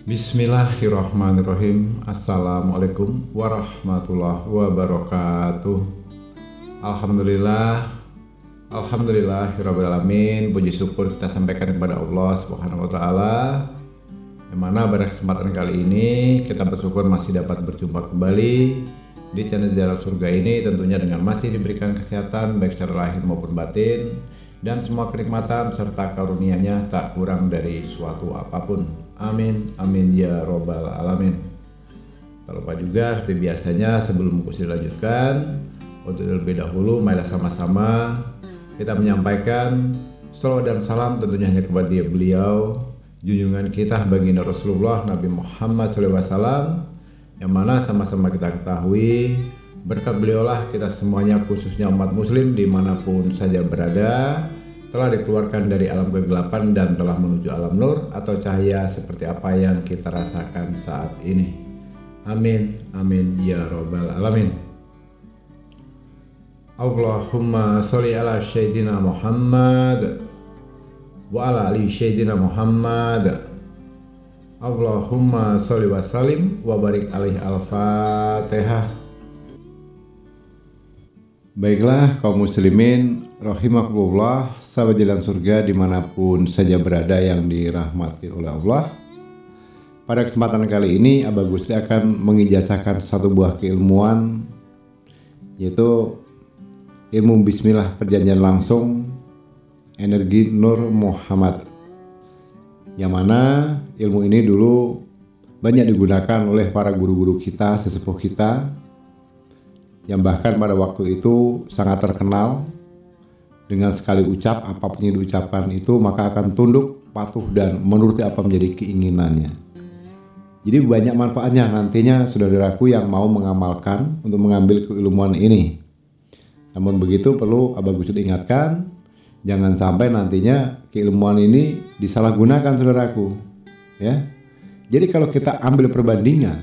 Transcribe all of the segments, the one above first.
Bismillahirrahmanirrahim. Assalamualaikum warahmatullahi wabarakatuh. Alhamdulillahirrabbilalamin. Puji syukur kita sampaikan kepada Allah Subhanahu wa ta'ala, yang mana pada kesempatan kali ini kita bersyukur masih dapat berjumpa kembali di channel Jalan Surga ini, tentunya dengan masih diberikan kesehatan baik secara lahir maupun batin, dan semua kenikmatan serta karunia-Nya tak kurang dari suatu apapun. Amin, amin ya robbal alamin. Tak lupa juga seperti biasanya, sebelum kursi dilanjutkan, untuk lebih dahulu marilah sama-sama kita menyampaikan salawat dan salam tentunya hanya kepada beliau, junjungan kita baginda Rasulullah Nabi Muhammad SAW, yang mana sama-sama kita ketahui berkat beliaulah kita semuanya, khususnya umat muslim dimanapun saja berada, telah dikeluarkan dari alam kegelapan dan telah menuju alam nur atau cahaya seperti apa yang kita rasakan saat ini. Amin, amin ya robbal alamin. Allahumma sholli ala sayyidina Muhammad wa ala ali sayyidina Muhammad. Allahumma sholli wa sallim wa barik alaihi. Al-Fatihah. Baiklah kaum muslimin rahimakumullah, sahabat jalan surga dimanapun saja berada yang dirahmati oleh Allah. Pada kesempatan kali ini Abah Gusri akan mengijazahkan satu buah keilmuan, yaitu ilmu bismillah perjanjian langsung energi Nur Muhammad, yang mana ilmu ini dulu banyak digunakan oleh para guru-guru kita, sesepuh kita, yang bahkan pada waktu itu sangat terkenal. Dengan sekali ucap, apapun yang diucapkan itu maka akan tunduk, patuh, dan menuruti apa menjadi keinginannya. Jadi banyak manfaatnya nantinya saudaraku yang mau mengamalkan untuk mengambil keilmuan ini. Namun begitu perlu Abah Gusri ingatkan, jangan sampai nantinya keilmuan ini disalahgunakan saudaraku, ya. Jadi kalau kita ambil perbandingan,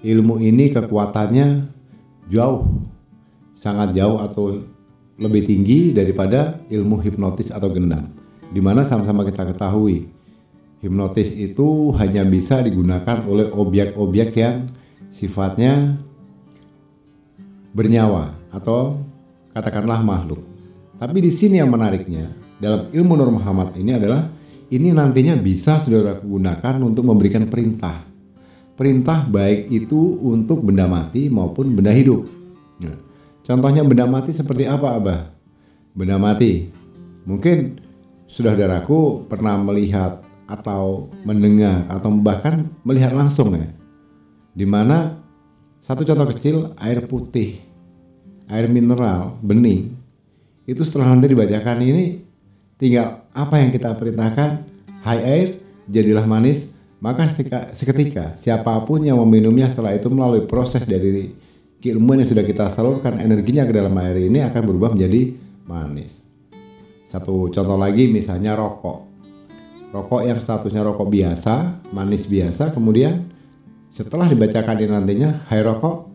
ilmu ini kekuatannya jauh, sangat jauh atau lebih tinggi daripada ilmu hipnotis atau gendam, dimana sama-sama kita ketahui hipnotis itu hanya bisa digunakan oleh objek-objek yang sifatnya bernyawa atau katakanlah makhluk. Tapi di sini yang menariknya dalam ilmu Nur Muhammad ini adalah ini nantinya bisa saudara gunakan untuk memberikan perintah baik itu untuk benda mati maupun benda hidup. Nah, contohnya benda mati seperti apa, Abah? Benda mati, mungkin saudaraku pernah melihat atau mendengar atau bahkan melihat langsung, ya, dimana satu contoh kecil, air putih, air mineral, bening, itu setelah nanti dibacakan ini tinggal apa yang kita perintahkan, hai air jadilah manis, maka seketika siapapun yang meminumnya setelah itu melalui proses dari keilmuan yang sudah kita salurkan energinya ke dalam air ini akan berubah menjadi manis. Satu contoh lagi misalnya rokok yang statusnya rokok biasa, manis biasa, kemudian setelah dibacakan ini nantinya hai rokok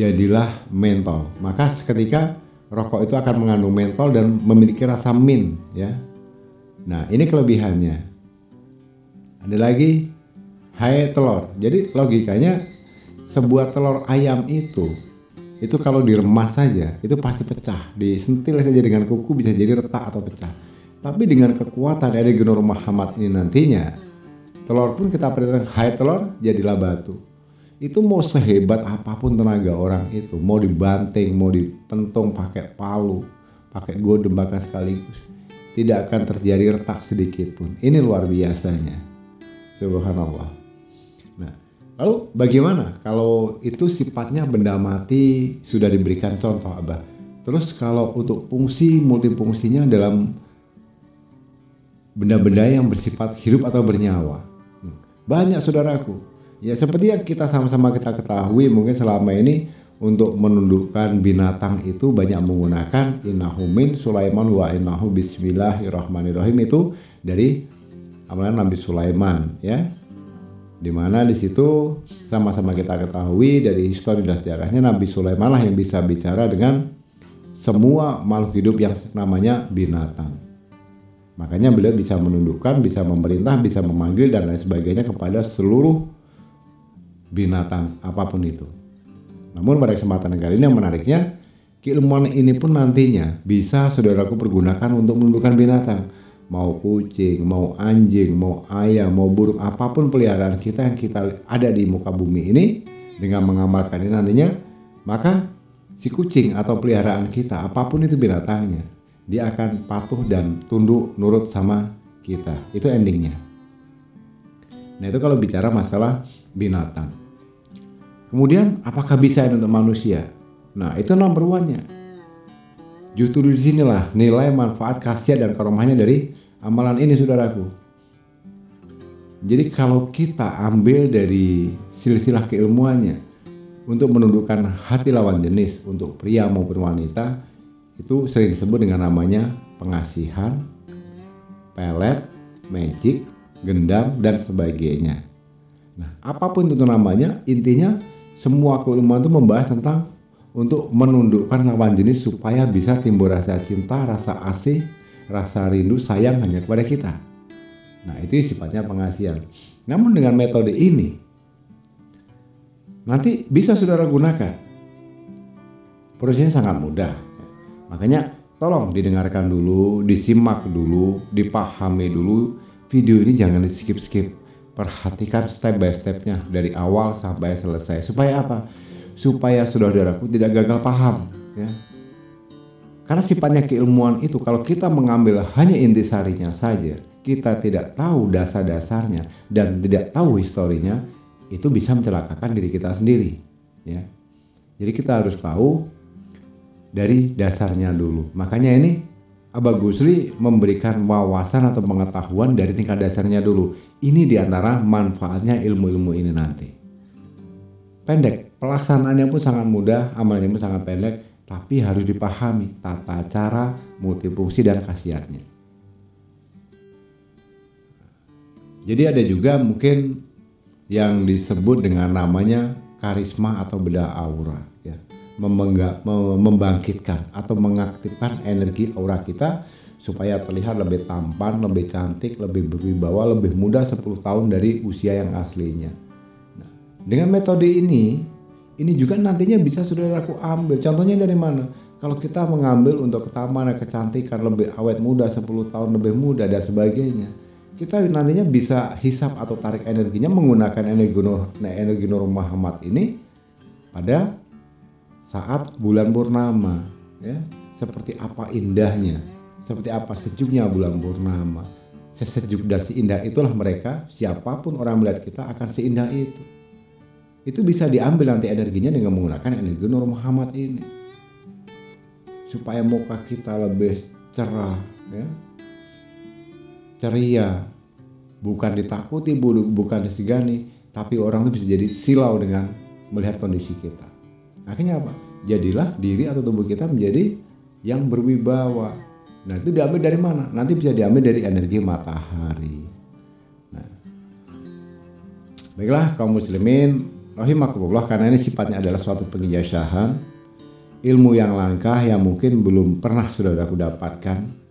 jadilah mentol, maka seketika rokok itu akan mengandung mentol dan memiliki rasa mint, ya. Nah ini kelebihannya. Ada lagi hai telur, jadi logikanya sebuah telur ayam itu kalau diremas saja itu pasti pecah, disentil saja dengan kuku bisa jadi retak atau pecah. Tapi dengan kekuatan dari Nur Muhammad ini nantinya telur pun kita perintahkan hai telur jadilah batu. Itu mau sehebat apapun tenaga orang itu, mau dibanting, mau dipentung pakai palu, pakai godem bahkan sekaligus, tidak akan terjadi retak sedikit pun. Ini luar biasanya, subhanallah. Nah, lalu bagaimana kalau itu sifatnya benda mati sudah diberikan contoh, Abah? Terus kalau untuk fungsi multifungsinya dalam benda-benda yang bersifat hidup atau bernyawa, banyak saudaraku. Ya seperti yang kita sama-sama kita ketahui, mungkin selama ini untuk menundukkan binatang itu banyak menggunakan innahu min Sulaiman wa innahu bismillahirrahmanirrahim, itu dari amalan Nabi Sulaiman, ya. Dimana di situ sama-sama kita ketahui dari histori dan sejarahnya Nabi Sulaiman lah yang bisa bicara dengan semua makhluk hidup yang namanya binatang. Makanya beliau bisa menundukkan, bisa memerintah, bisa memanggil dan lain sebagainya kepada seluruh binatang apapun itu. Namun pada kesempatan kali ini yang menariknya, keilmuan ini pun nantinya bisa saudaraku pergunakan untuk menundukkan binatang. Mau kucing, mau anjing, mau ayam, mau burung, apapun peliharaan kita yang kita ada di muka bumi ini, dengan mengamalkan ini nantinya, maka si kucing atau peliharaan kita, apapun itu binatangnya, dia akan patuh dan tunduk nurut sama kita. Itu endingnya. Nah itu kalau bicara masalah binatang. Kemudian apakah bisa untuk manusia? Nah itu number one-nya. Justru disinilah nilai, manfaat, khasiat, dan karomahnya dari amalan ini saudaraku. Jadi kalau kita ambil dari silsilah keilmuannya untuk menundukkan hati lawan jenis, untuk pria maupun wanita, itu sering disebut dengan namanya pengasihan, pelet, magic, gendam, dan sebagainya. Nah apapun itu namanya, intinya semua keilmuan itu membahas tentang untuk menundukkan lawan jenis supaya bisa timbul rasa cinta, rasa asih, rasa rindu, sayang hanya kepada kita. Nah itu sifatnya pengasihan. Namun dengan metode ini nanti bisa saudara gunakan. Prosesnya sangat mudah. Makanya tolong didengarkan dulu, disimak dulu, dipahami dulu. Video ini jangan di skip-skip. Perhatikan step by stepnya dari awal sampai selesai. Supaya apa? Supaya saudaraku tidak gagal paham, ya. Karena sifatnya keilmuan itu, kalau kita mengambil hanya intisarinya saja, kita tidak tahu dasar-dasarnya dan tidak tahu historinya, itu bisa mencelakakan diri kita sendiri, ya. Jadi kita harus tahu dari dasarnya dulu. Makanya ini Abah Gusri memberikan wawasan atau pengetahuan dari tingkat dasarnya dulu. Ini diantara manfaatnya ilmu-ilmu ini nanti. Pendek, pelaksanaannya pun sangat mudah, amalnya pun sangat pendek, tapi harus dipahami tata cara, multifungsi, dan khasiatnya. Jadi ada juga mungkin yang disebut dengan namanya karisma atau bedah aura, ya. Membangkitkan atau mengaktifkan energi aura kita supaya terlihat lebih tampan, lebih cantik, lebih berwibawa, lebih muda 10 tahun dari usia yang aslinya. Dengan metode ini juga nantinya bisa saudaraku ambil. Contohnya dari mana? Kalau kita mengambil untuk ketampanan, kecantikan, lebih awet muda, 10 tahun lebih muda dan sebagainya, kita nantinya bisa hisap atau tarik energinya menggunakan energi Nur Muhammad ini pada saat bulan purnama, ya. Seperti apa indahnya, seperti apa sejuknya bulan purnama. Sesejuk dan seindah itulah mereka, siapapun orang melihat kita akan seindah itu. Itu bisa diambil nanti energinya dengan menggunakan energi Nur Muhammad ini. Supaya muka kita lebih cerah, ya. Ceria. Bukan ditakuti, bukan disegani, tapi orang itu bisa jadi silau dengan melihat kondisi kita. Akhirnya apa? Jadilah diri atau tubuh kita menjadi yang berwibawa. Nah itu diambil dari mana? Nanti bisa diambil dari energi matahari. Nah, baiklah kaum muslimin rahimakumullah, karena ini sifatnya adalah suatu pengijazahan, ilmu yang langkah yang mungkin belum pernah saudaraku dapatkan.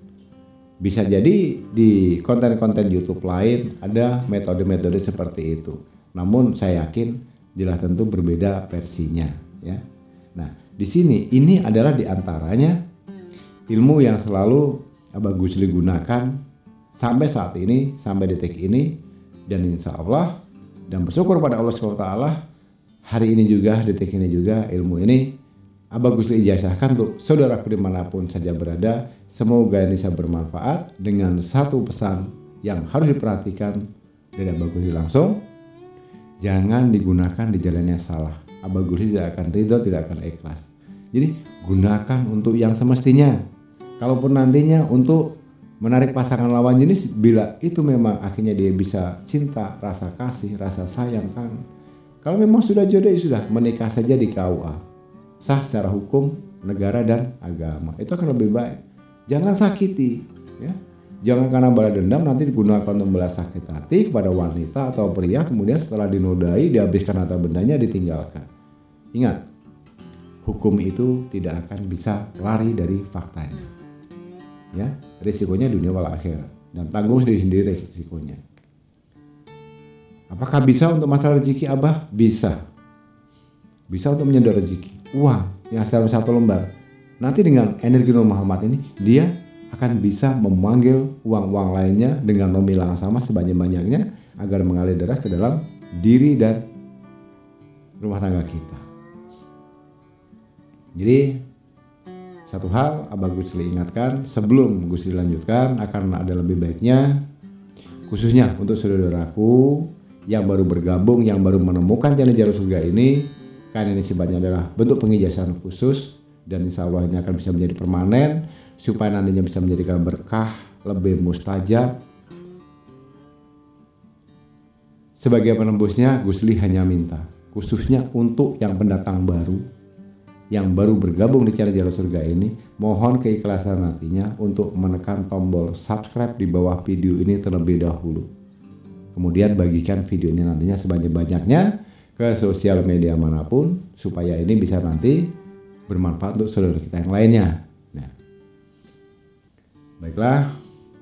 Bisa jadi di konten-konten YouTube lain ada metode-metode seperti itu. Namun saya yakin jelas tentu berbeda versinya, ya. Nah, di sini ini adalah diantaranya ilmu yang selalu Abah Gusri gunakan sampai saat ini, sampai detik ini, dan insya Allah dan bersyukur pada Allah SWT. Hari ini juga, detik ini juga, ilmu ini Abah Gusri ijazahkan untuk saudaraku dimanapun saja berada. Semoga ini bisa bermanfaat dengan satu pesan yang harus diperhatikan dari Abah Gusri langsung. Jangan digunakan di jalan yang salah. Abah Gusri tidak akan ridho, tidak akan ikhlas. Jadi gunakan untuk yang semestinya. Kalaupun nantinya untuk menarik pasangan lawan jenis, bila itu memang akhirnya dia bisa cinta, rasa kasih, rasa sayang kan. Kalau memang sudah jodoh, sudah menikah saja di KUA, sah secara hukum, negara dan agama. Itu akan lebih baik. Jangan sakiti, ya. Jangan karena balas dendam nanti digunakan untuk membalas sakit hati kepada wanita atau pria, kemudian setelah dinodai, dihabiskan harta bendanya, ditinggalkan. Ingat, hukum itu tidak akan bisa lari dari faktanya. Ya, risikonya dunia wal akhirat. dan tanggung sendiri risikonya. Apakah bisa untuk masalah rezeki Abah? Bisa. Bisa untuk menyedot rezeki, uang yang dalam 1 lembar. Nanti dengan energi Nur Muhammad ini, dia akan bisa memanggil uang-uang lainnya dengan nominal yang sama sebanyak-banyaknya agar mengalir darah ke dalam diri dan rumah tangga kita. Jadi satu hal Abah Gusli ingatkan sebelum Gusli lanjutkan, akan ada lebih baiknya khususnya untuk saudaraku yang baru bergabung, yang baru menemukan channel Jalur Surga ini, karena ini sifatnya adalah bentuk pengijasan khusus dan insya Allah ini akan bisa menjadi permanen supaya nantinya bisa menjadikan berkah, lebih mustajab. Sebagai penembusnya, Gusli hanya minta khususnya untuk yang pendatang baru, yang baru bergabung di channel Jalur Surga ini, mohon keikhlasan nantinya untuk menekan tombol subscribe di bawah video ini terlebih dahulu. Kemudian bagikan video ini nantinya sebanyak-banyaknya ke sosial media manapun supaya ini bisa nanti bermanfaat untuk saudara kita yang lainnya. Nah, baiklah,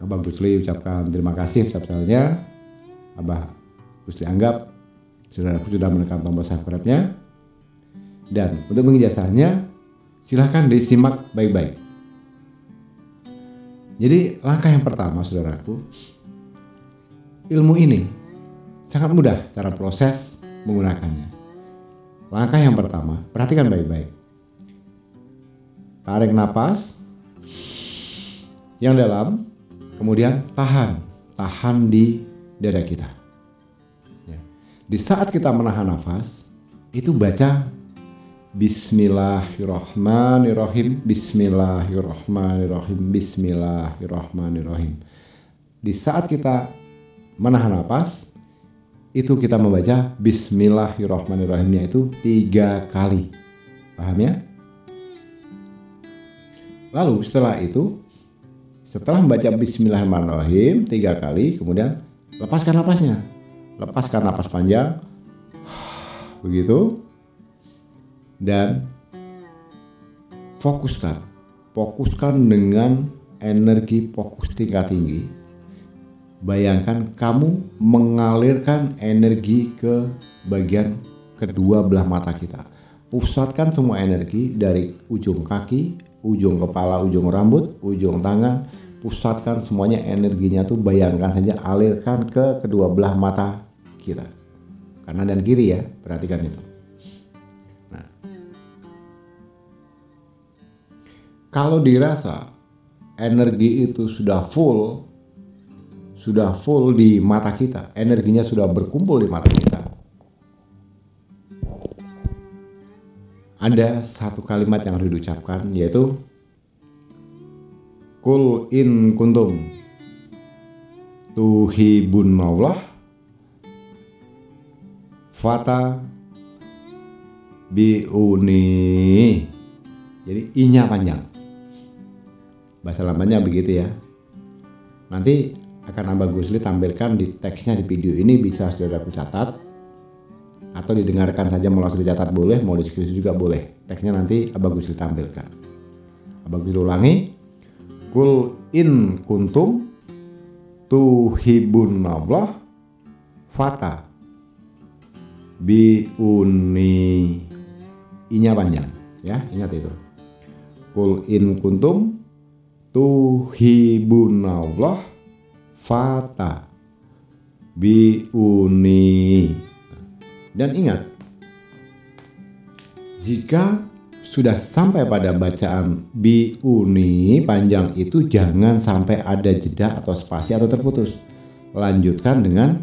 Abah Gusli ucapkan terima kasih sebesar-besarnya. Abah Gusli anggap saudaraku sudah menekan tombol subscribe-nya, dan untuk mengijazahnya silahkan disimak baik-baik. Jadi langkah yang pertama saudaraku, ilmu ini sangat mudah cara proses menggunakannya. Langkah yang pertama, perhatikan baik-baik. Tarik napas yang dalam, kemudian tahan di dada kita. Ya. Di saat kita menahan nafas, itu baca Bismillahirrahmanirrahim, Bismillahirrahmanirrahim, Bismillahirrahmanirrahim. Di saat kita menahan nafas, itu kita membaca Bismillahirrahmanirrahimnya itu 3 kali. Paham ya? Lalu setelah itu, setelah membaca Bismillahirrahmanirrahim 3 kali, kemudian lepaskan napasnya. Lepaskan napas panjang. Begitu. Dan fokuskan dengan energi fokus tingkat tinggi. Bayangkan kamu mengalirkan energi ke bagian kedua belah mata kita. Pusatkan semua energi dari ujung kaki, ujung kepala, ujung rambut, ujung tangan. Pusatkan semuanya energinya tuh, bayangkan saja, alirkan ke kedua belah mata kita. Kanan dan kiri ya, perhatikan itu. Nah, kalau dirasa energi itu sudah full di mata kita, energinya sudah berkumpul di mata kita, ada satu kalimat yang harus diucapkan, yaitu Qul in kuntum tuhibbunallah fata biuni. Jadi i-nya panjang, bahasa lamanya begitu ya. Nanti akan Abah Gusli tampilkan di teksnya di video ini, bisa saudaraku catat atau didengarkan saja, mau langsung dicatat boleh, mau diskusi juga boleh. Teksnya nanti Abah Gusli tampilkan. Abah Gusli ulangi, Qul in kuntum tuhibbunallah fata biuni. I-nya panjang ya, ingat itu. Qul in kuntum tuhibbunallah fata biuni. Dan ingat, jika sudah sampai pada bacaan biuni panjang itu, jangan sampai ada jeda atau spasi atau terputus. Lanjutkan dengan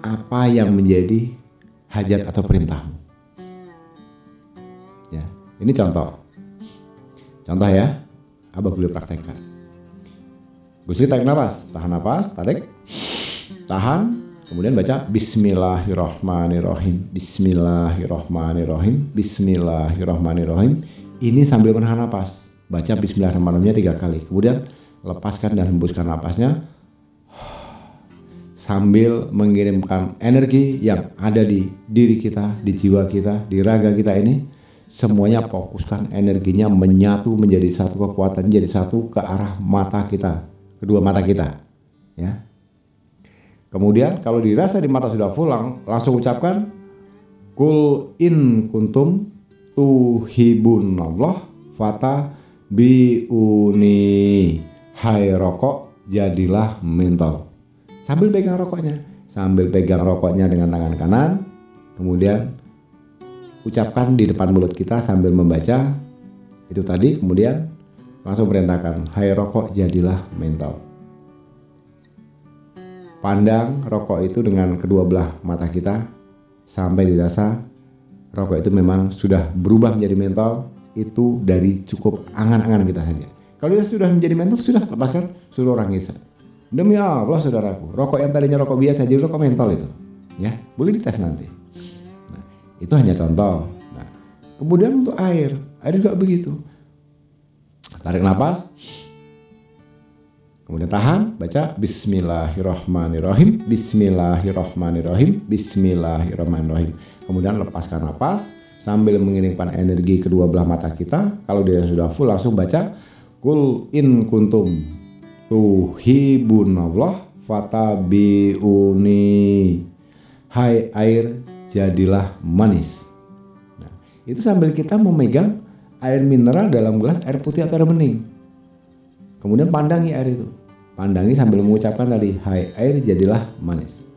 apa yang menjadi hajat atau perintahmu. Ya, ini contoh ya, Abah Gusli praktekkan. Gusli tarik nafas, tahan nafas, tarik, tahan, kemudian baca Bismillahirrahmanirrahim, Bismillahirrahmanirrahim, Bismillahirrahmanirrahim. Ini sambil menahan nafas, baca Bismillahirrahmanirrahimnya 3 kali. Kemudian lepaskan dan hembuskan napasnya sambil mengirimkan energi yang ada di diri kita, di jiwa kita, di raga kita ini. Semuanya fokuskan energinya menyatu menjadi satu kekuatan, jadi satu ke arah mata kita, kedua mata kita. ya. Kemudian kalau dirasa di mata sudah full, langsung ucapkan kul in kuntum tuhibunallah fata biuni. Hai rokok, jadilah mentol. Sambil pegang rokoknya dengan tangan kanan, kemudian ucapkan di depan mulut kita sambil membaca itu tadi, kemudian langsung perintahkan, hai rokok, jadilah mentol. Pandang rokok itu dengan kedua belah mata kita sampai dirasa rokok itu memang sudah berubah menjadi mentol. Itu dari cukup angan-angan kita saja. Kalau dia sudah menjadi mentol, sudah lepaskan, suruh orang ngisap. Demi Allah saudaraku, rokok yang tadinya rokok biasa jadi rokok mentol itu, ya boleh dites nanti. Nah, itu hanya contoh. Nah, kemudian untuk air juga begitu. Tarik nafas, kemudian tahan, baca Bismillahirrahmanirrahim, Bismillahirrahmanirrahim, Bismillahirrahmanirrahim. Kemudian lepaskan nafas sambil mengirimkan energi kedua belah mata kita. Kalau dia sudah full, langsung baca kul in kuntum tuhibunallah fatabiuni. Hai air, jadilah manis. Nah, itu sambil kita memegang air mineral dalam gelas air putih atau air bening. Kemudian pandangi air itu. Pandangi sambil mengucapkan tadi, hai air, jadilah manis.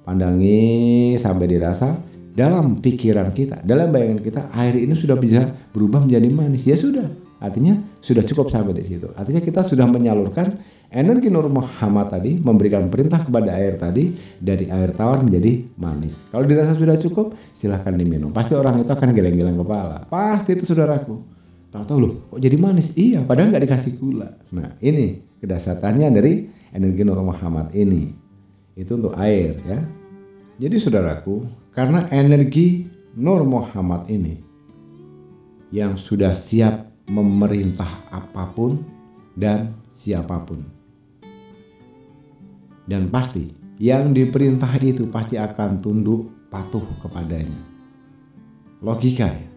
Pandangi sampai dirasa dalam pikiran kita, dalam bayangan kita, air ini sudah bisa berubah menjadi manis. Ya sudah, artinya sudah cukup sampai di situ. Artinya kita sudah menyalurkan energi Nur Muhammad tadi, memberikan perintah kepada air tadi, dari air tawar menjadi manis. Kalau dirasa sudah cukup, silahkan diminum. Pasti orang itu akan geleng-geleng kepala. Pasti itu saudaraku. Tahu-tahu loh, kok jadi manis? Iya, padahal nggak dikasih gula. Nah, ini kedahsyatannya dari energi Nur Muhammad ini. Itu untuk air, ya. Jadi saudaraku, karena energi Nur Muhammad ini yang sudah siap memerintah apapun dan siapapun, dan pasti yang diperintah itu pasti akan tunduk patuh kepadanya. Logika ya.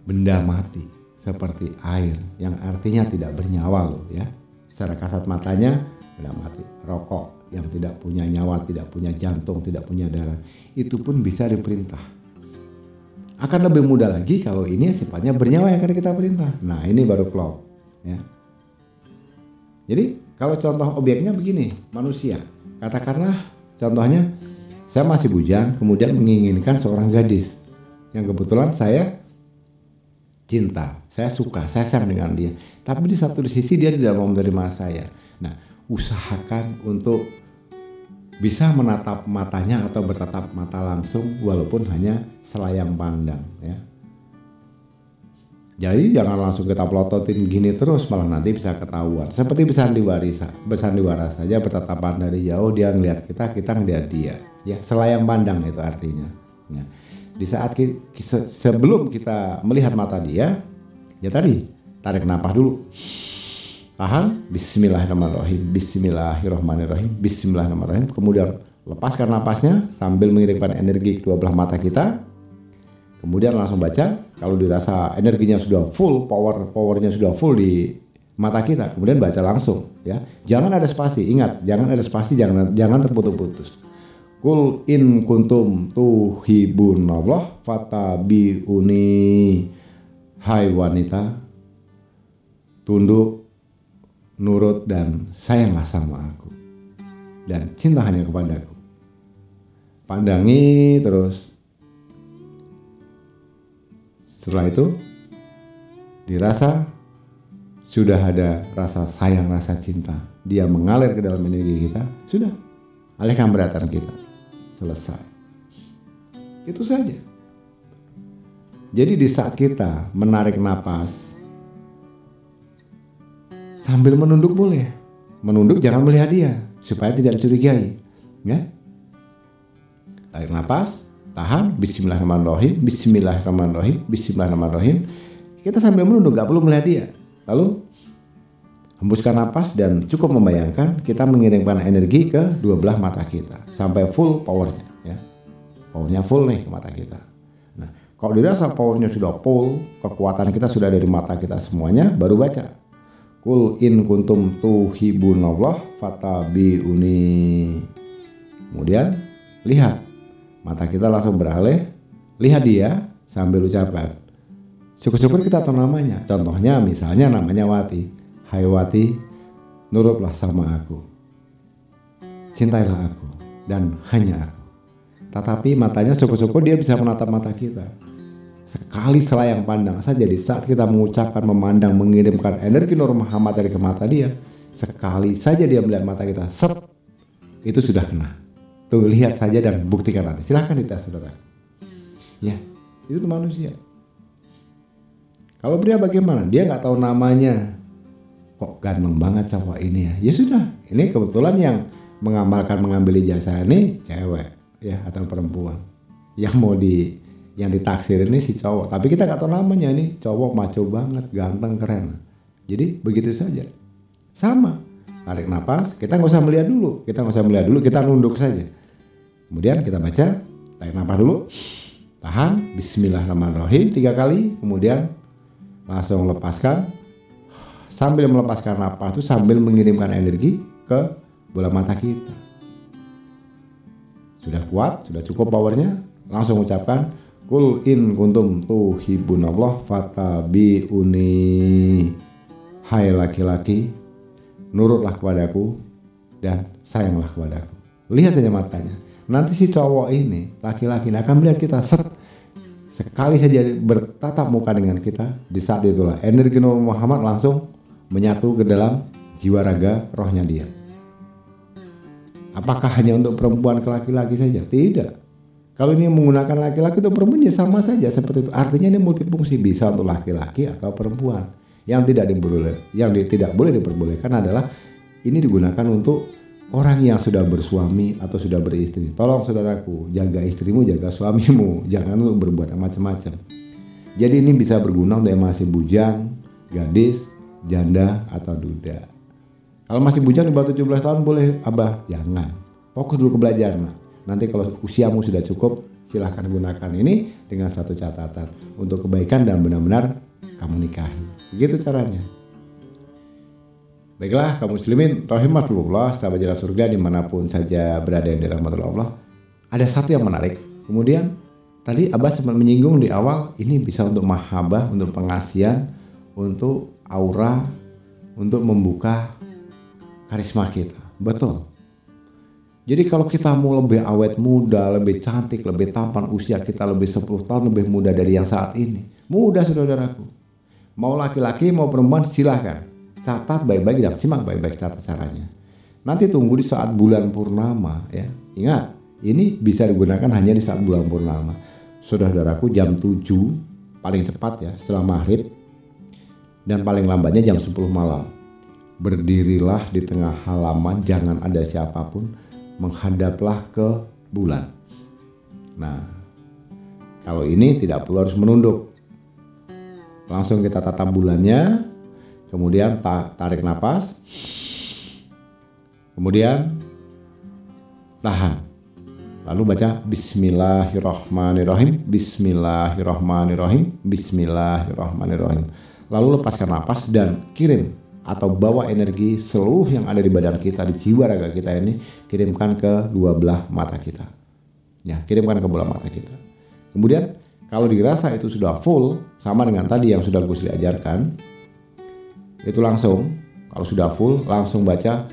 Benda mati seperti air yang artinya tidak bernyawa loh ya. Secara kasat matanya benda mati. Rokok yang tidak punya nyawa, tidak punya jantung, tidak punya darah, itu pun bisa diperintah. Akan lebih mudah lagi kalau ini sifatnya bernyawa yang akan kita perintah. Nah, ini baru klop ya. Jadi kalau contoh objeknya begini, manusia. Katakanlah contohnya saya masih bujang, kemudian menginginkan seorang gadis yang kebetulan saya cinta, saya suka, saya sayang dengan dia. Tapi di satu sisi dia tidak mau menerima saya. Nah, usahakan untuk bisa menatap matanya atau bertatap mata langsung walaupun hanya selayang pandang ya. Jadi jangan langsung kita pelototin gini terus, malah nanti bisa ketahuan. Seperti bersandiwara saja, bertatapan dari jauh, dia ngelihat kita, kita ngelihat dia. Ya, selayang pandang itu artinya. Ya. Di saat sebelum kita melihat mata dia, ya tadi tarik nafas dulu. Tahan, Bismillahirrahmanirrahim, Bismillahirrahmanirrahim, Bismillahirrahmanirrahim. Kemudian lepaskan napasnya sambil mengirimkan energi kedua belah mata kita. Kemudian langsung baca. Kalau dirasa energinya sudah full, powernya sudah full di mata kita, kemudian baca langsung ya. Jangan ada spasi, ingat, jangan ada spasi, jangan terputus-putus. Kul in kuntum tuhibunallah fatabiuni. Hai wanita, tunduk, nurut dan sayanglah sama aku, dan cinta hanya kepadaku. Pandangi terus. Setelah itu dirasa sudah ada rasa sayang, rasa cinta, dia mengalir ke dalam energi kita, sudah alihkan perhatian kita, selesai. Itu saja. Jadi di saat kita menarik napas sambil menunduk boleh. Menunduk jangan melihat dia supaya tidak dicurigai, ya. Tarik napas, tahan, Bismillahirrahmanirrahim, Bismillahirrahmanirrahim, Bismillahirrahmanirrahim. Kita sambil menunduk, gak perlu melihat dia. Lalu hembuskan napas dan cukup membayangkan kita mengirimkan energi ke dua belah mata kita sampai full powernya, ya. Powernya full nih ke mata kita. Nah, kalau dirasa powernya sudah full, kekuatan kita sudah dari mata kita semuanya, baru baca Kul in kuntum tuhibunallah fattabi'uni. Kemudian lihat, mata kita langsung beralih, lihat dia sambil ucapkan. Syukur-syukur kita tahu namanya. Contohnya misalnya namanya Wati. Hai Wati, nurutlah sama aku, cintailah aku dan hanya aku. Tetapi matanya syukur-syukur dia bisa menatap mata kita. Sekali selayang pandang saja di saat kita mengucapkan, memandang, mengirimkan energi Nur Muhammad dari ke mata dia, sekali saja dia melihat mata kita, set, itu sudah kena. Tuh lihat saja dan buktikan nanti. Silahkan dites saudara. Ya, itu tuh manusia. Kalau pria bagaimana? Dia nggak tahu namanya. Kok ganteng banget cowok ini ya? Ya sudah, ini kebetulan yang mengambil ijazah ini cewek ya atau perempuan. Yang ditaksir ini si cowok, tapi kita nggak tahu namanya. Ini cowok maco banget, ganteng, keren. Jadi begitu saja. Sama. Tarik napas, kita nggak usah melihat dulu. Kita nunduk saja. Kemudian kita baca, tarik napas dulu, tahan, Bismillahirrahmanirrahim 3 kali, kemudian langsung lepaskan. Sambil melepaskan napas itu sambil mengirimkan energi ke bola mata kita. Sudah kuat, sudah cukup powernya, langsung ucapkan Kul in kuntum tuhibunallah fattabi'uni. Hai laki-laki, nurutlah kepadaku dan sayanglah kepadaku. Lihat saja matanya. Nanti si cowok ini, laki-laki ini akan melihat kita, sekali saja bertatap muka dengan kita. Di saat itulah energi Nur Muhammad langsung menyatu ke dalam jiwa raga rohnya dia. Apakah hanya untuk perempuan ke laki-laki saja? Tidak. Kalau ini menggunakan laki-laki atau perempuan ya sama saja seperti itu. Artinya ini multifungsi, bisa untuk laki-laki atau perempuan. Yang tidak boleh diperbolehkan adalah ini digunakan untuk orang yang sudah bersuami atau sudah beristri. Tolong saudaraku, jaga istrimu, jaga suamimu, jangan lu berbuat macam-macam. Jadi ini bisa berguna untuk yang masih bujang, gadis, janda atau duda. Kalau masih bujang di bawah 17 tahun boleh, abah, jangan. Fokus dulu ke belajar. Nanti kalau usiamu sudah cukup, silahkan gunakan ini dengan satu catatan untuk kebaikan dan benar-benar kamu nikahi. Begitu caranya. Baiklah kaum muslimin rahimakumullah, sahabat jalan surga dimanapun saja berada yang dirahmati Allah. Ada satu yang menarik. Kemudian tadi Abah sempat menyinggung di awal, ini bisa untuk mahabbah, untuk pengasihan, untuk aura, untuk membuka karisma kita. Betul. Jadi kalau kita mau lebih awet muda, lebih cantik, lebih tampan, usia kita lebih 10 tahun lebih muda dari yang saat ini. Mudah saudaraku. Mau laki-laki mau perempuan silahkan. Catat baik-baik dan simak baik-baik catat caranya. Nanti tunggu di saat bulan purnama ya. Ingat, ini bisa digunakan hanya di saat bulan purnama. Saudaraku jam 7 paling cepat ya setelah maghrib. Dan paling lambatnya jam 10 malam. Berdirilah di tengah halaman, jangan ada siapapun. Menghadaplah ke bulan. Nah, kalau ini tidak perlu harus menunduk. Langsung kita tatap bulannya, kemudian tarik napas, kemudian tahan. Lalu baca Bismillahirrahmanirrahim, Bismillahirrahmanirrahim, Bismillahirrahmanirrahim. Lalu lepaskan napas dan kirim atau bawa energi seluruh yang ada di badan kita, di jiwa raga kita ini, kirimkan ke dua belah mata kita. Ya, kirimkan ke bola mata kita. Kemudian kalau dirasa itu sudah full, sama dengan tadi yang sudah Gus diajarkan, itu langsung, kalau sudah full, langsung baca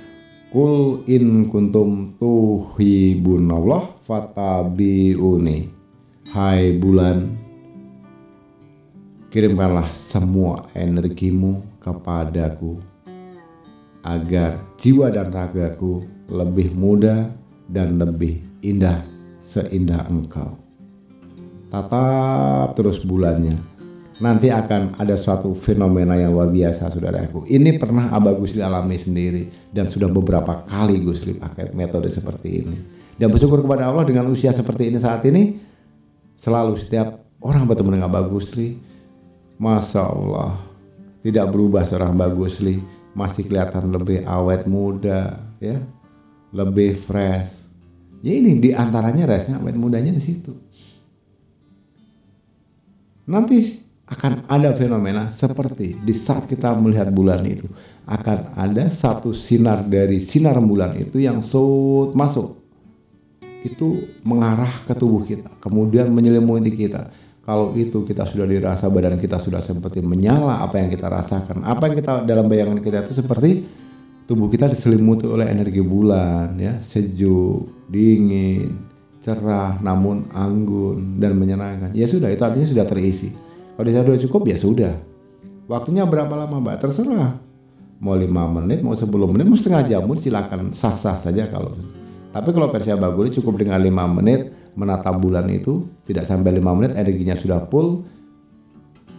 Kul in kuntum tuhibunallah fattabi'uni. Hai bulan, kirimkanlah semua energimu kepadaku agar jiwa dan ragaku lebih muda dan lebih indah seindah engkau. Tatap terus bulannya. Nanti akan ada suatu fenomena yang luar biasa saudaraku. Ini pernah Abah Gusli alami sendiri dan sudah beberapa kali Gusli pakai metode seperti ini. Dan bersyukur kepada Allah dengan usia seperti ini saat ini, selalu setiap orang bertemu dengan Abah Gusli, Masya Allah, tidak berubah seorang Mbak Gusli, masih kelihatan lebih awet muda, ya, lebih fresh. Ya ini diantaranya rasanya awet mudanya di situ. Nanti akan ada fenomena seperti di saat kita melihat bulan itu akan ada satu sinar dari sinar bulan itu yang masuk itu mengarah ke tubuh kita, kemudian menyelimuti kita. Kalau itu kita sudah dirasa badan kita sudah seperti menyala, apa yang kita rasakan, apa yang kita dalam bayangan kita itu seperti tubuh kita diselimuti oleh energi bulan, ya, sejuk, dingin, cerah, namun anggun dan menyenangkan. Ya sudah, itu artinya sudah terisi. Kalau sudah cukup ya sudah. Waktunya berapa lama, Mbak? Terserah. Mau 5 menit, mau 10 menit, mau setengah jam pun silakan, sah-sah saja kalau. Tapi kalau versi Abah Guli cukup dengan 5 menit menatap bulan itu, tidak sampai 5 menit energinya sudah full,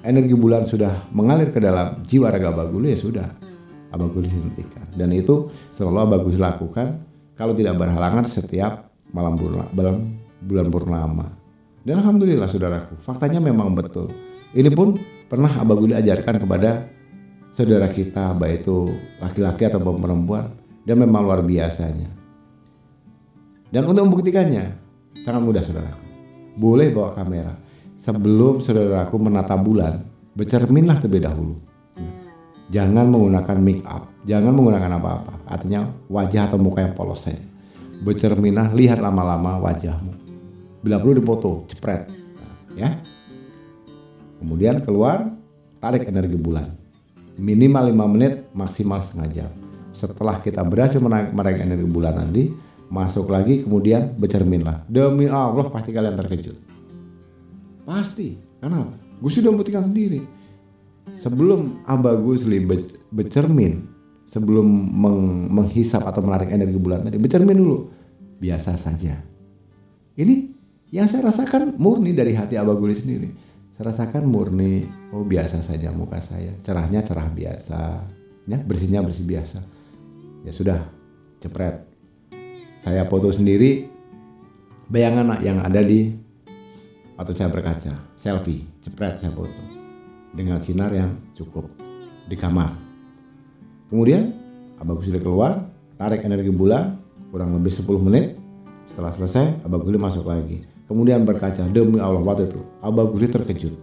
energi bulan sudah mengalir ke dalam jiwa raga Abah Guli, ya sudah, Abah Guli hentikan. Dan itu selalu Abah Guli lakukan kalau tidak berhalangan setiap malam bulan purnama. Dan alhamdulillah saudaraku, faktanya memang betul. Ini pun pernah Abah Guli ajarkan kepada saudara kita, baik itu laki-laki atau perempuan, dan memang luar biasanya. Dan untuk membuktikannya sangat mudah saudaraku. Boleh bawa kamera. Sebelum saudaraku menatap bulan, bercerminlah terlebih dahulu. Jangan menggunakan make up, jangan menggunakan apa-apa. Artinya wajah atau muka yang polos saja. Bercerminlah, lihat lama-lama wajahmu. Bila perlu dipoto, cepret. Ya. Kemudian keluar, tarik energi bulan. Minimal 5 menit, maksimal setengah jam. Setelah kita berhasil menarik energi bulan nanti, masuk lagi, kemudian bercerminlah. Demi Allah pasti kalian terkejut. Pasti. Karena apa? Gue sudah membuktikan sendiri. Sebelum Abah Gusli bercermin, sebelum menghisap atau menarik energi bulan tadi, bercermin dulu. Biasa saja. Ini yang saya rasakan murni dari hati Abah Gusli sendiri. Saya rasakan murni, oh biasa saja muka saya. Cerahnya cerah biasa. Ya, bersihnya bersih biasa. Ya sudah, cepret. Saya foto sendiri bayangan yang ada di atau saya berkaca, selfie, cepret saya foto dengan sinar yang cukup di kamar. Kemudian Abah Gusli keluar, tarik energi bulan kurang lebih 10 menit. Setelah selesai, Abah Gusli masuk lagi. Kemudian berkaca, demi Allah waktu itu Abah Gusli terkejut.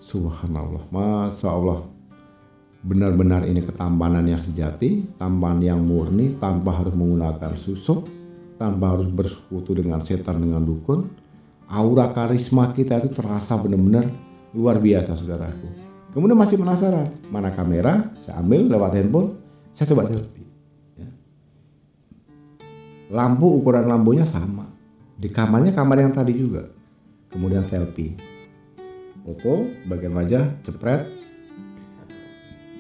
Subhanallah, Masya Allah. Benar-benar ini ketampanan yang sejati, tampanan yang murni, tanpa harus menggunakan susuk, tanpa harus bersekutu dengan setan, dengan dukun. Aura karisma kita itu terasa benar-benar luar biasa saudaraku. Kemudian masih penasaran, mana kamera? Saya ambil lewat handphone, saya coba selfie. Ya. Lampu, ukuran lampunya sama. Di kamarnya kamar yang tadi juga. Kemudian selfie. Foto bagian wajah, cepret.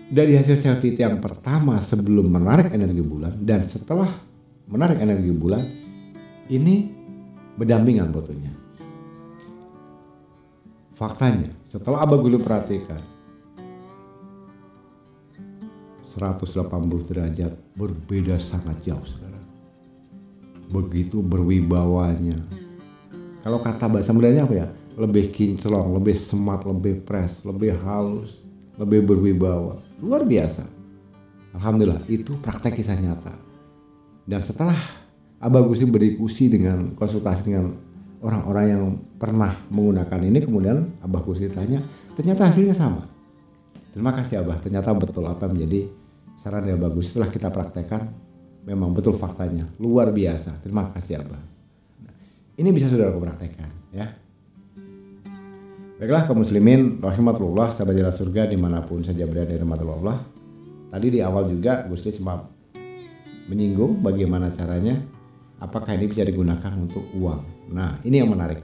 Dari hasil selfie yang pertama sebelum menarik energi bulan dan setelah menarik energi bulan, ini berdampingan fotonya. Faktanya, setelah Abah Gusli perhatikan, 180 derajat berbeda sangat jauh saudara. Begitu berwibawanya. Kalau kata bahasa mudanya apa ya? Lebih kinclong, lebih smart, lebih fresh, lebih halus, lebih berwibawa. Luar biasa. Alhamdulillah, itu praktek kisah nyata. Dan setelah Abah Gusli berdiskusi dengan konsultasi dengan orang-orang yang pernah menggunakan ini, kemudian Abah Gusli tanya, ternyata hasilnya sama. Terima kasih Abah, ternyata betul apa yang menjadi saran dari Abah Gusli setelah kita praktekkan, memang betul faktanya, luar biasa. Terima kasih Abah. Nah, ini bisa saudara praktekkan ya. Baiklah kaum muslimin rahimatullah, sahabat jalan surga dimanapun saja berada di rahmatullah Allah. Tadi di awal juga Gusli sempat menyinggung bagaimana caranya, apakah ini bisa digunakan untuk uang. Nah ini yang menarik,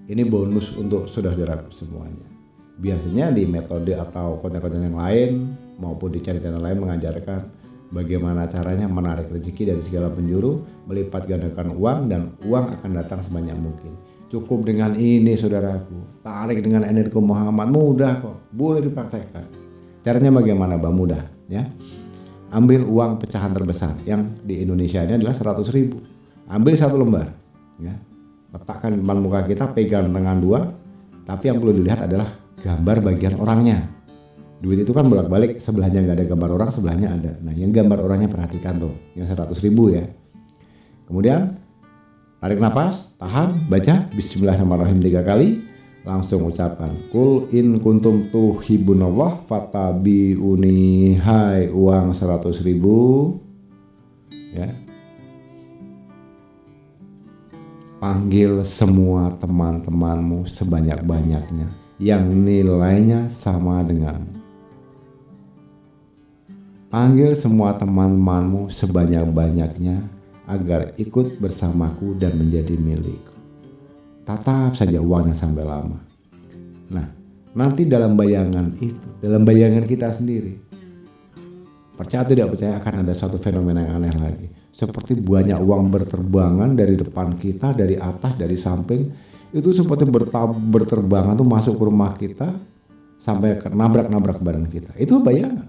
ini bonus untuk saudara-saudaraku semuanya. Biasanya di metode atau konten-konten yang lain maupun di channel lain mengajarkan bagaimana caranya menarik rezeki dari segala penjuru, melipat gandakan uang, dan uang akan datang sebanyak mungkin. Cukup dengan ini saudaraku, tarik dengan energi Muhammad, mudah kok, boleh dipraktekkan. Caranya bagaimana Bang? Mudah ya. Ambil uang pecahan terbesar yang di Indonesia ini adalah 100.000. Ambil 1 lembar ya. Letakkan di depan muka kita, pegang tangan 2, tapi yang perlu dilihat adalah gambar bagian orangnya. Duit itu kan bolak-balik, sebelahnya nggak ada gambar orang, sebelahnya ada. Nah yang gambar orangnya perhatikan tuh, yang 100.000 ya. Kemudian tarik nafas, tahan, baca Bismillahirrahmanirrahim 3 kali. Langsung ucapkan, kul in kuntum tuhibbunallah fattabi'uni, hai uang 100.000 ya. Panggil semua teman-temanmu sebanyak-banyaknya yang nilainya sama denganmu. Panggil semua teman-temanmu sebanyak-banyaknya agar ikut bersamaku dan menjadi milikku. Tatap saja uangnya sampai lama. Nah, nanti dalam bayangan itu, dalam bayangan kita sendiri, percaya atau tidak percaya, akan ada satu fenomena yang aneh lagi. Seperti banyak uang berterbangan dari depan kita, dari atas, dari samping. Itu seperti berterbangan tuh masuk ke rumah kita sampai nabrak-nabrak badan kita. Itu bayangan.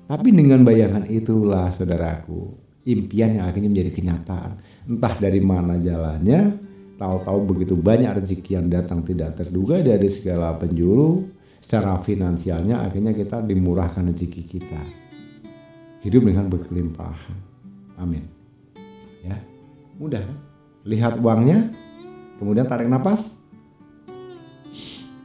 Tapi dengan bayangan itulah, saudaraku, impian yang akhirnya menjadi kenyataan. Entah dari mana jalannya, tahu-tahu begitu banyak rezeki yang datang tidak terduga dari segala penjuru. Secara finansialnya akhirnya kita dimurahkan rezeki kita. Hidup dengan berkelimpahan. Amin. Ya, mudah kan? Lihat uangnya, kemudian tarik nafas,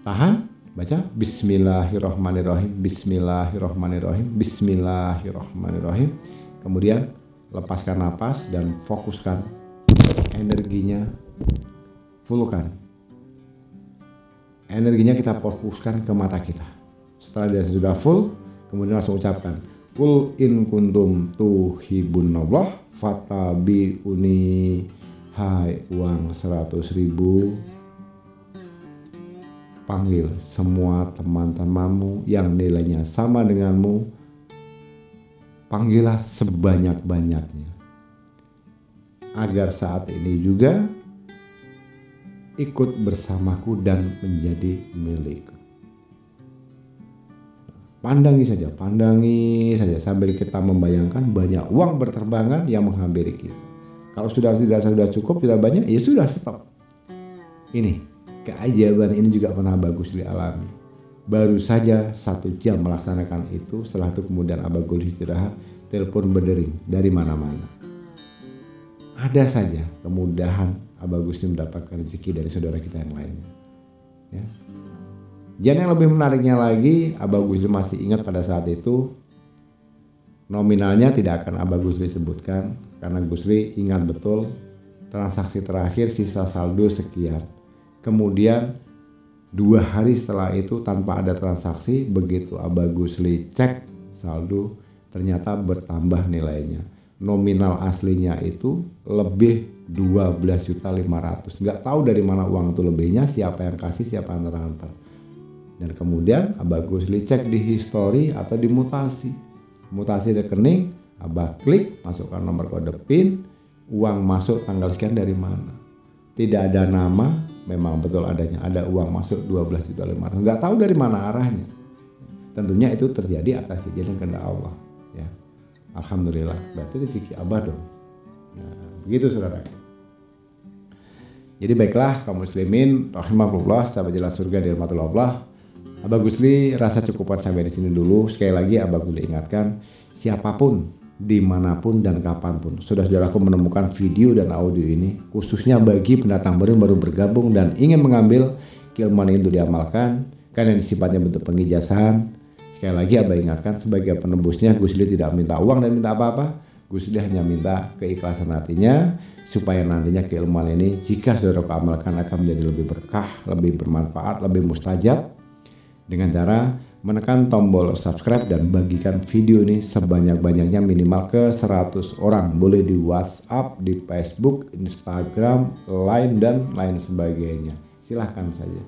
tahan, baca Bismillahirrahmanirrahim, Bismillahirrahmanirrahim, Bismillahirrahmanirrahim. Kemudian lepaskan nafas dan fokuskan energinya, fullkan. Energinya kita fokuskan ke mata kita. Setelah dia sudah full, kemudian langsung ucapkan, kul in kuntum tuhibbunallah fattabi'uni, hai uang 100.000. Panggil semua teman-temanmu yang nilainya sama denganmu. Panggillah sebanyak-banyaknya agar saat ini juga ikut bersamaku dan menjadi milikku. Pandangi saja sambil kita membayangkan banyak uang berterbangan yang menghampiri kita. Kalau sudah cukup, sudah banyak, ya sudah, stop. Ini keajaiban ini juga pernah Abah Gusli alami. Baru saja 1 jam melaksanakan itu, setelah itu kemudian Abah Gusli istirahat, telepon berdering dari mana-mana. Ada saja kemudahan Abah Gusli mendapatkan rezeki dari saudara kita yang lainnya. Ya. Dan yang lebih menariknya lagi, Abah Gusli masih ingat pada saat itu nominalnya tidak akan Abah Gusli sebutkan, karena Gusli ingat betul transaksi terakhir sisa saldo sekian. Kemudian 2 hari setelah itu tanpa ada transaksi, begitu Abah Gusli cek saldo ternyata bertambah nilainya. Nominal aslinya itu lebih 12.500.000. Nggak tahu dari mana uang itu lebihnya, siapa yang kasih, siapa yang transfer. Dan kemudian Abah Gusli cek di history atau di mutasi rekening, Abah klik, masukkan nomor kode PIN, uang masuk tanggal sekian dari mana. Tidak ada nama, memang betul adanya, ada uang masuk 12.500.000. Nggak tahu dari mana arahnya. Tentunya itu terjadi atas izin dan kehendak Allah. Ya, alhamdulillah, berarti rezeki Abah dong. Nah, begitu saudara. Jadi baiklah kaum muslimin rahimahullah, sahabat jalan surga di rahmatillah Allah. Abah Gusli rasa cukupan sampai di sini dulu. Sekali lagi Abah Gusli ingatkan, siapapun, dimanapun dan kapanpun, saudara-saudaraku menemukan video dan audio ini, khususnya bagi pendatang baru bergabung dan ingin mengambil keilmuan ini untuk diamalkan, karena ini sifatnya bentuk pengijazahan. Sekali lagi Abah ingatkan, sebagai penebusnya Gusli tidak minta uang dan minta apa-apa. Gusli hanya minta keikhlasan hatinya, supaya nantinya keilmuan ini jika saudara amalkan akan menjadi lebih berkah, lebih bermanfaat, lebih mustajab, dengan cara menekan tombol subscribe dan bagikan video ini sebanyak-banyaknya, minimal ke 100 orang. Boleh di WhatsApp, di Facebook, Instagram, Line, dan lain sebagainya. Silahkan saja.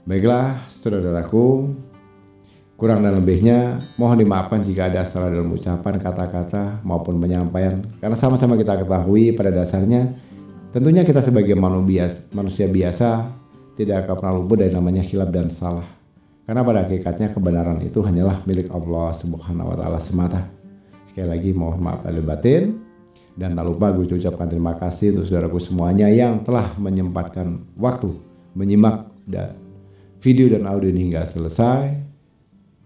Baiklah saudaraku, kurang dan lebihnya mohon dimaafkan jika ada salah dalam ucapan, kata-kata maupun penyampaian. Karena sama-sama kita ketahui pada dasarnya tentunya kita sebagai manusia biasa tidak akan pernah luput dari namanya khilaf dan salah. Karena pada hakikatnya kebenaran itu hanyalah milik Allah Subhanahu wa taala semata. Sekali lagi mohon maaf lahir batin, dan tak lupa gue ucapkan terima kasih untuk saudaraku semuanya yang telah menyempatkan waktu menyimak video dan audio ini hingga selesai.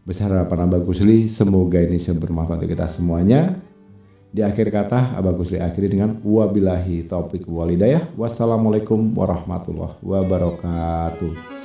Besar harapan Abah Gusli, semoga ini bermanfaat untuk kita semuanya. Di akhir kata, Abah Gusli akhiri dengan wabillahi taufiq wal hidayah. Wassalamualaikum warahmatullahi wabarakatuh.